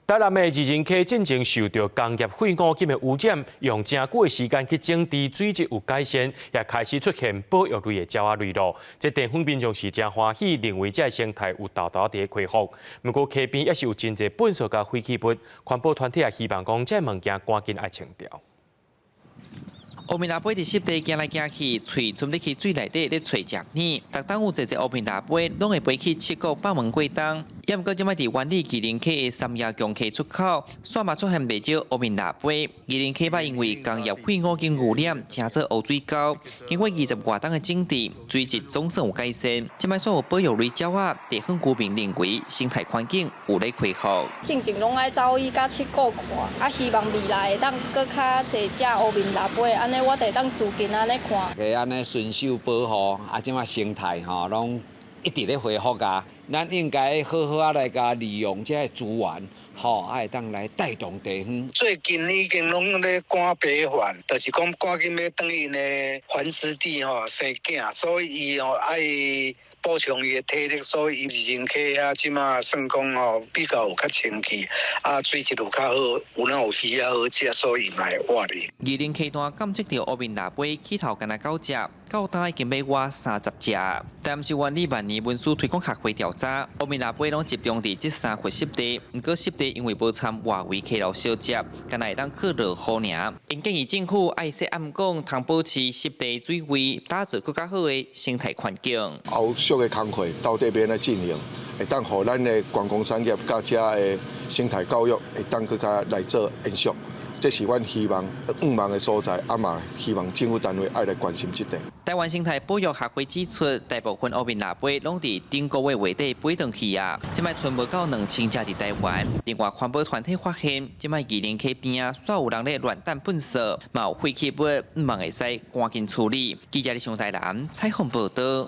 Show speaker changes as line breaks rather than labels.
台南的二人溪进前受到工业废五金的污染，用正久的时间去整治，水质有改善，也开始出现保育类的鸟仔类咯。这地方民众是真欢喜，认为这个生态有豆豆地恢复。不过溪边也是有真侪粪扫甲废弃物，环保团体也希望讲这物件赶紧爱清掉。
乌面拉杯伫湿地行来行去，喙浸入去水内底咧找食呢。逐当有一只乌面拉杯，拢会飞去七国北门过冬。也毋过，即摆伫湾里吉林溪的三亚强溪出口，线嘛出现袂少乌面拉杯。吉林溪吧因为工业废五金污染，成做乌水沟。经过20外冬的整治，水质总算有改善。即摆所有保育类鸟仔，地方居民认为生态环境有咧恢复。
进前拢爱走去甲七国看，希望未来会当搁较侪只乌面拉杯，安尼我得当住近安尼看。
个安尼顺手保护，即马生态拢一直咧恢复噶。咱应该好好啊来甲利用这些资源，爱当来带动地方。
最近已经拢咧赶白环，就是讲赶紧要等因的繁殖地生囝，所以伊爱补充伊的体力，所以伊人溪啊，即马算讲比较有较清气，水质有较好，有鱼啊好食，所以买活哩。
二零溪段监测到乌面腊杯起头干那9只，到单已经买我30只。但是湾里万年文书推广学会调查，乌面腊杯拢集中伫这3块湿地，不过湿地因为无参外围溪流小接，干那会当去落雨尔。因建议政府爱说暗讲，通保持湿地水位，打造更加好的生态环境。
后续的工作到底要来进行，会当互咱的观光产业甲遮的生态教育会当更加来做延续。这是阮希望5万的所在，嘛希望政府单位爱来关心这点。
台湾生态保育学会指出，大部分乌面腊杯拢伫顶个月月底飞回去啊，即摆存无到2000只伫台湾。另外，环保团体发现，即摆二林溪边煞有人咧乱弹粪扫，嘛有废弃物，毋望会使赶紧处理。记者李上台南采访报道。